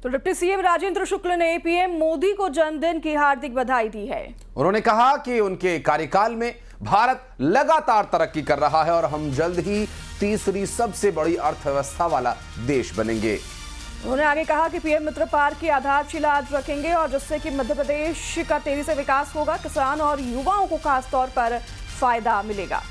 तो deputy CM Rajendra शुक्ल ने PM Modi को जन्मदिन की हार्दिक बधाई दी है। उन्होंने कहा कि उनके कार्यकाल में भारत लगातार तरक्की कर रहा है और हम जल्द ही तीसरी सबसे बड़ी अर्थव्यवस्था वाला देश बनेंगे। उन्होंने आगे कहा कि पीएम मित्र पार्क की आधारशिला आज रखेंगे और जिससे कि मध्य प्रदेश का तेजी से विकास होगा, किसान और युवाओं को खास तौर पर फायदा मिलेगा।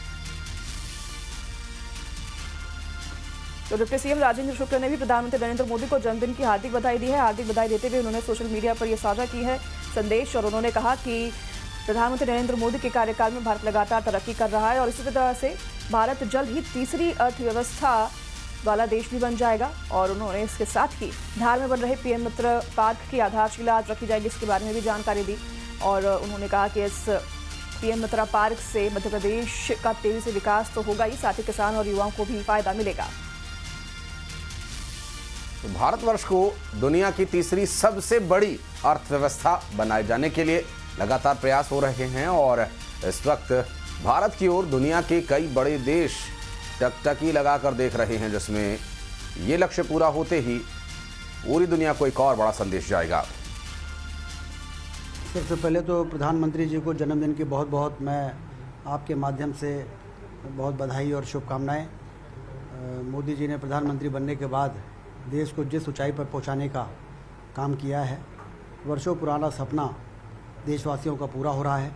तो डिप्टी सीएम राजेंद्र शुक्ल ने भी प्रधानमंत्री नरेंद्र मोदी को जन्मदिन की हार्दिक बधाई दी है। हार्दिक बधाई देते हुए उन्होंने सोशल मीडिया पर यह साझा की है संदेश और उन्होंने कहा कि प्रधानमंत्री नरेंद्र मोदी के कार्यकाल में भारत लगातार तरक्की कर रहा है और इसी तरह से भारत जल्द ही तीसरी अर्थव्यवस्था वाला देश भी बन जाएगा। और उन्होंने इसके साथ ही धार में बन रहे पीएम मित्र पार्क की आधारशिला आज रखी जाएगी, इसके बारे में भी जानकारी दी। और उन्होंने कहा कि इस पीएम मित्र पार्क से मध्य प्रदेश का तेजी से विकास तो होगा ही, साथ ही किसान और युवाओं को भी फायदा मिलेगा। तो भारतवर्ष को दुनिया की तीसरी सबसे बड़ी अर्थव्यवस्था बनाए जाने के लिए लगातार प्रयास हो रहे हैं और इस वक्त भारत की ओर दुनिया के कई बड़े देश टकटकी लगाकर देख रहे हैं, जिसमें ये लक्ष्य पूरा होते ही पूरी दुनिया को एक और बड़ा संदेश जाएगा। सबसे पहले तो प्रधानमंत्री जी को जन्मदिन की बहुत बहुत मैं आपके माध्यम से बहुत बधाई और शुभकामनाएं। मोदी जी ने प्रधानमंत्री बनने के बाद देश को जिस ऊंचाई पर पहुंचाने का काम किया है, वर्षों पुराना सपना देशवासियों का पूरा हो रहा है।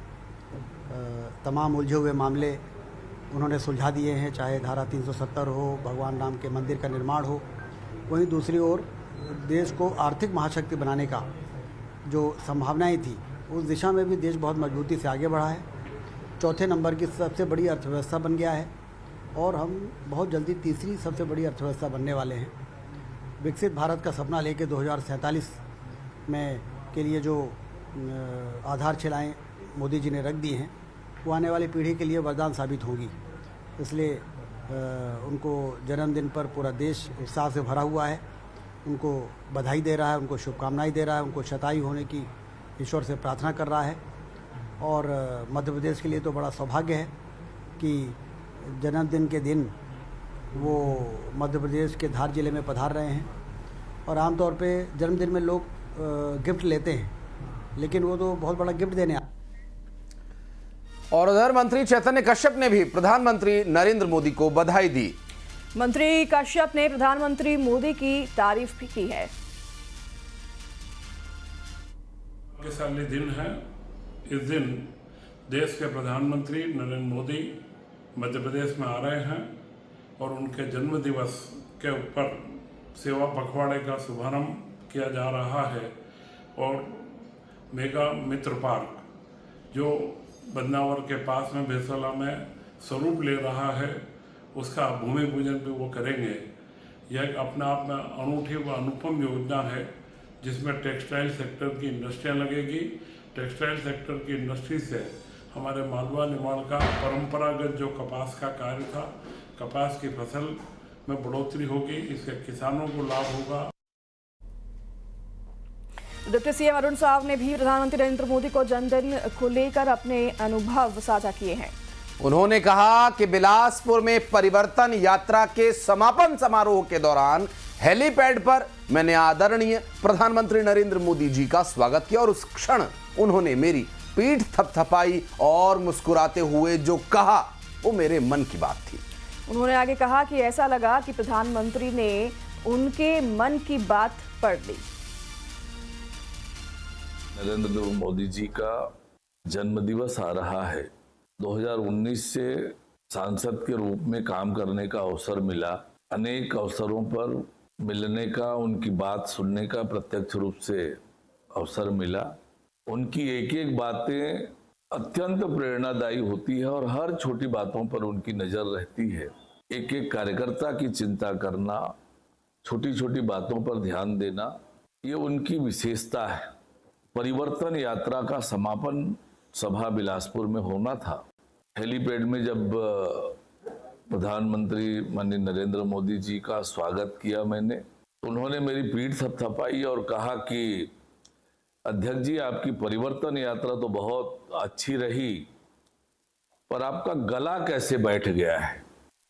तमाम उलझे हुए मामले उन्होंने सुलझा दिए हैं, चाहे धारा 370 हो, भगवान राम के मंदिर का निर्माण हो। वहीं दूसरी ओर देश को आर्थिक महाशक्ति बनाने का जो संभावनाएं थी, उस दिशा में भी देश बहुत मजबूती से आगे बढ़ा है। चौथे नंबर की सबसे बड़ी अर्थव्यवस्था बन गया है और हम बहुत जल्दी तीसरी सबसे बड़ी अर्थव्यवस्था बनने वाले हैं। विकसित भारत का सपना लेके 2047 में के लिए जो आधारशिलाएँ मोदी जी ने रख दी हैं, वो आने वाली पीढ़ी के लिए वरदान साबित होगी। इसलिए उनको जन्मदिन पर पूरा देश उत्साह से भरा हुआ है। उनको बधाई दे रहा है, उनको शुभकामनाएं दे रहा है, उनको शतायु होने की ईश्वर से प्रार्थना कर रहा है। और मध्य प्रदेश के लिए तो बड़ा सौभाग्य है कि जन्मदिन के दिन वो मध्य प्रदेश के धार जिले में पधार रहे हैं। और आमतौर पे जन्मदिन में लोग गिफ्ट लेते हैं, लेकिन वो तो बहुत बड़ा गिफ्ट देने। और उधर मंत्री चैतन्य कश्यप ने भी प्रधानमंत्री नरेंद्र मोदी को बधाई दी। मंत्री कश्यप ने प्रधानमंत्री मोदी की तारीफ भी की है। भाग्यशाली दिन है। इस दिन देश के प्रधानमंत्री नरेंद्र मोदी मध्य प्रदेश में आ रहे हैं और उनके जन्म दिवस के ऊपर सेवा पखवाड़े का शुभारंभ किया जा रहा है। और मेगा मित्र पार्क जो बदनावर के पास में भेसला में स्वरूप ले रहा है, उसका भूमि पूजन भी वो करेंगे। यह अपने आप में अनूठी व अनुपम योजना है, जिसमें टेक्सटाइल सेक्टर की इंडस्ट्रियाँ लगेगी। टेक्सटाइल सेक्टर की इंडस्ट्री से हमारे मालवा निमाड़ का परंपरागत जो कपास का कार्य था, कपास की फसल में बढ़ोतरी होगी, इससे किसानों को लाभ होगा। डिप्टी सीएम अरुण साव ने भी प्रधानमंत्री नरेंद्र मोदी को जन्मदिन को लेकर अपने अनुभव साझा किए हैं। उन्होंने कहा कि बिलासपुर में परिवर्तन यात्रा के समापन समारोह के दौरान हेलीपैड पर मैंने आदरणीय प्रधानमंत्री नरेंद्र मोदी जी का स्वागत किया और उस क्षण उन्होंने मेरी पीठ थपथपाई और मुस्कुराते हुए जो कहा, वो मेरे मन की बात थी। उन्होंने आगे कहा कि ऐसा लगा कि प्रधानमंत्री ने उनके मन की बात पढ़ ली। नरेंद्र मोदी जी का जन्मदिवस आ रहा है। 2019 से सांसद के रूप में काम करने का अवसर मिला। अनेक अवसरों पर मिलने का, उनकी बात सुनने का प्रत्यक्ष रूप से अवसर मिला। उनकी एक एक बातें अत्यंत प्रेरणादायी होती है और हर छोटी बातों पर उनकी नज़र रहती है। एक एक कार्यकर्ता की चिंता करना, छोटी छोटी बातों पर ध्यान देना, ये उनकी विशेषता है। परिवर्तन यात्रा का समापन सभा बिलासपुर में होना था। हेलीपैड में जब प्रधानमंत्री माननीय नरेंद्र मोदी जी का स्वागत किया मैंने, उन्होंने मेरी पीठ थपथपाई और कहा कि अध्यक्ष जी, आपकी परिवर्तन यात्रा तो बहुत अच्छी रही, पर आपका गला कैसे बैठ गया है।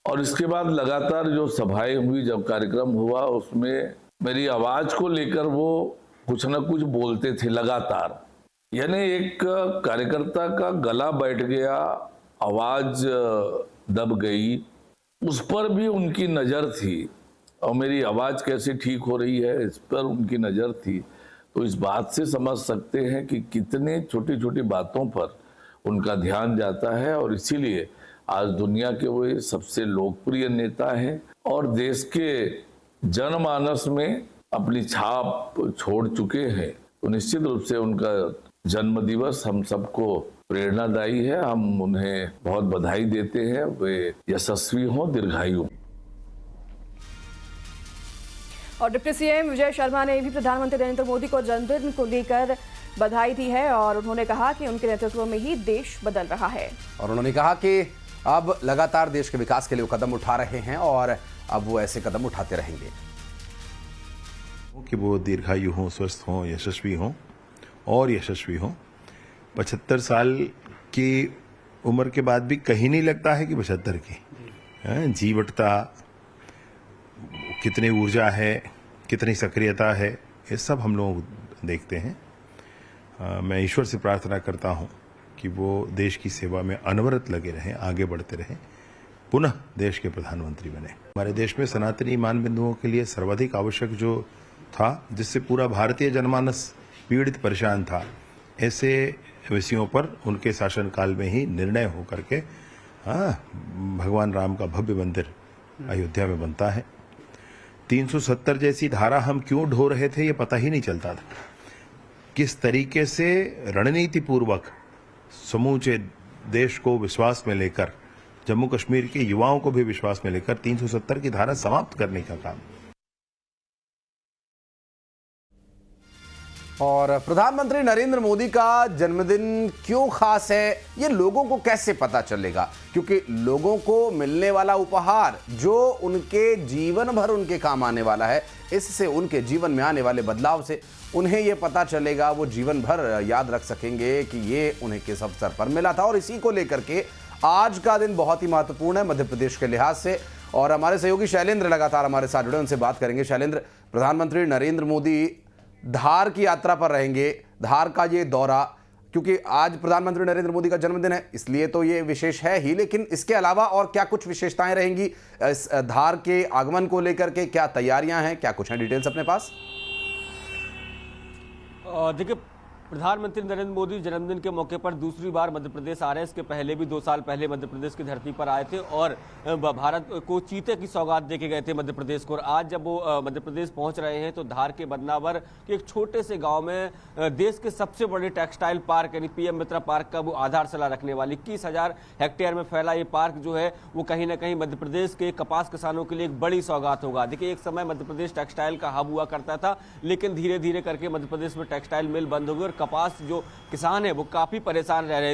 और इसके बाद लगातार जो सभाएं हुई, जब कार्यक्रम हुआ, उसमें मेरी आवाज को लेकर वो कुछ न कुछ बोलते थे लगातार। यानी एक कार्यकर्ता का गला बैठ गया, आवाज दब गई, उस पर भी उनकी नज़र थी और मेरी आवाज़ कैसे ठीक हो रही है इस पर उनकी नज़र थी। तो इस बात से समझ सकते हैं कि कितने छोटी छोटी बातों पर उनका ध्यान जाता है और इसीलिए आज दुनिया के वो सबसे लोकप्रिय नेता हैं और देश के जनमानस में अपनी छाप छोड़ चुके हैं। तो निश्चित रूप से उनका जन्म दिवस हम सबको प्रेरणादायी है। हम उन्हें बहुत बधाई देते हैं। वे यशस्वी हों, दीर्घायु। और डिप्टी सीएम विजय शर्मा ने भी प्रधानमंत्री नरेंद्र मोदी को जन्मदिन को लेकर बधाई दी है और उन्होंने कहा कि उनके नेतृत्व में ही देश बदल रहा है। और उन्होंने कहा कि अब लगातार देश के विकास के लिए वो कदम उठा रहे हैं और अब वो ऐसे कदम उठाते रहेंगे कि वो दीर्घायु हों, स्वस्थ हों, यशस्वी हों और यशस्वी हों। 75 साल की उम्र के बाद भी कहीं नहीं लगता है कि 75 की जीवटता, कितनी ऊर्जा है, कितनी सक्रियता है, ये सब हम लोग देखते हैं। मैं ईश्वर से प्रार्थना करता हूं कि वो देश की सेवा में अनवरत लगे रहें, आगे बढ़ते रहें, पुनः देश के प्रधानमंत्री बने। हमारे देश में सनातनी मान बिंदुओं के लिए सर्वाधिक आवश्यक जो था, जिससे पूरा भारतीय जनमानस पीड़ित परेशान था, ऐसे विषयों पर उनके शासनकाल में ही निर्णय हो करके भगवान राम का भव्य मंदिर अयोध्या में बनता है। 370 जैसी धारा हम क्यों ढो रहे थे ये पता ही नहीं चलता था। किस तरीके से रणनीति पूर्वक समूचे देश को विश्वास में लेकर, जम्मू कश्मीर के युवाओं को भी विश्वास में लेकर 370 की धारा समाप्त करने का काम। और प्रधानमंत्री नरेंद्र मोदी का जन्मदिन क्यों खास है, ये लोगों को कैसे पता चलेगा? क्योंकि लोगों को मिलने वाला उपहार जो उनके जीवन भर उनके काम आने वाला है, इससे उनके जीवन में आने वाले बदलाव से उन्हें ये पता चलेगा, वो जीवन भर याद रख सकेंगे कि ये उन्हें किस अवसर पर मिला था। और इसी को लेकर के आज का दिन बहुत ही महत्वपूर्ण है मध्य प्रदेश के लिहाज से। और हमारे सहयोगी शैलेंद्र लगातार हमारे साथ जुड़े, उनसे बात करेंगे। शैलेंद्र, प्रधानमंत्री नरेंद्र मोदी धार की यात्रा पर रहेंगे। धार का ये दौरा, क्योंकि आज प्रधानमंत्री नरेंद्र मोदी का जन्मदिन है इसलिए तो ये विशेष है ही, लेकिन इसके अलावा और क्या कुछ विशेषताएं रहेंगी इस धार के आगमन को लेकर के? क्या तैयारियां हैं, क्या कुछ है डिटेल्स अपने पास? देखिए, प्रधानमंत्री नरेंद्र मोदी जन्मदिन के मौके पर दूसरी बार मध्य प्रदेश आ रहे हैं। इसके पहले भी 2 साल पहले मध्य प्रदेश की धरती पर आए थे और भारत को चीते की सौगात देके गए थे मध्य प्रदेश को। और आज जब वो मध्य प्रदेश पहुंच रहे हैं तो धार के बदनावर के एक छोटे से गांव में देश के सबसे बड़े टेक्सटाइल पार्क यानी पीएम मित्रा पार्क का वो आधारशिला रखने वाली 21,000 हेक्टेयर में फैला ये पार्क जो है वो कहीं ना कहीं मध्य प्रदेश के कपास किसानों के लिए एक बड़ी सौगात होगा। देखिए, एक समय मध्य प्रदेश टेक्सटाइल का हब हुआ करता था, लेकिन धीरे धीरे करके मध्य प्रदेश में टेक्सटाइल मिल बंद हो गई और कपास जो किसान है वो काफी परेशान रह रहे